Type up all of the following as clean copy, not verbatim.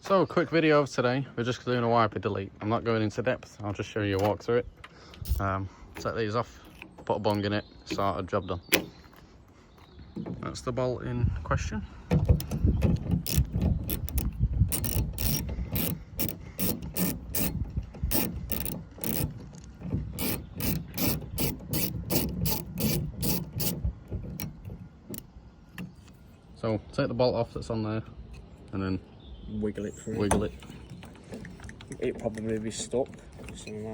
So, quick video of today. We're just doing a wiper delete. I'm not going into depth. I'll just show you a walk through it. Set these off, put a bung in it, started, job done. That's the bolt in question. So take the bolt off that's on there and then Wiggle it through. wiggle it. It'll probably be stuck.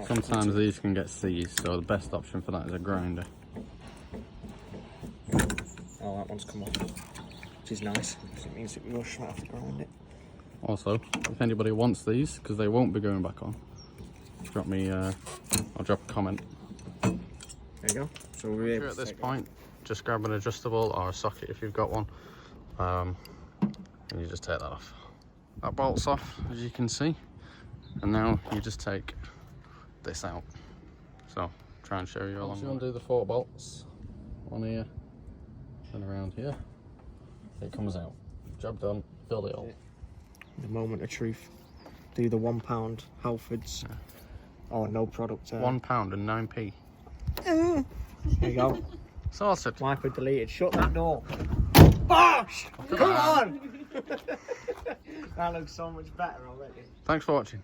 Sometimes these can get seized, so the best option for that is a grinder. Oh, that one's come off, which is nice because it means that we rush right have to grind it. Also, if anybody wants these, because they won't be going back on, drop me, I'll drop a comment. There you go. So we're able At to this take point, just grab an adjustable or a socket if you've got one, and you just take that off. That bolt's off, as you can see, and now you just take this out. So, try and show you along. So undo the 4 bolts, one here and around here. It comes out. Job done. Fill it all. the moment of truth. Do the £1 Halfords. Yeah. Oh, no product. £1 and 9p. There you go. Sorted. Wiper deleted. Shut that door. Bosh! Come on! That looks so much better already. Thanks for watching.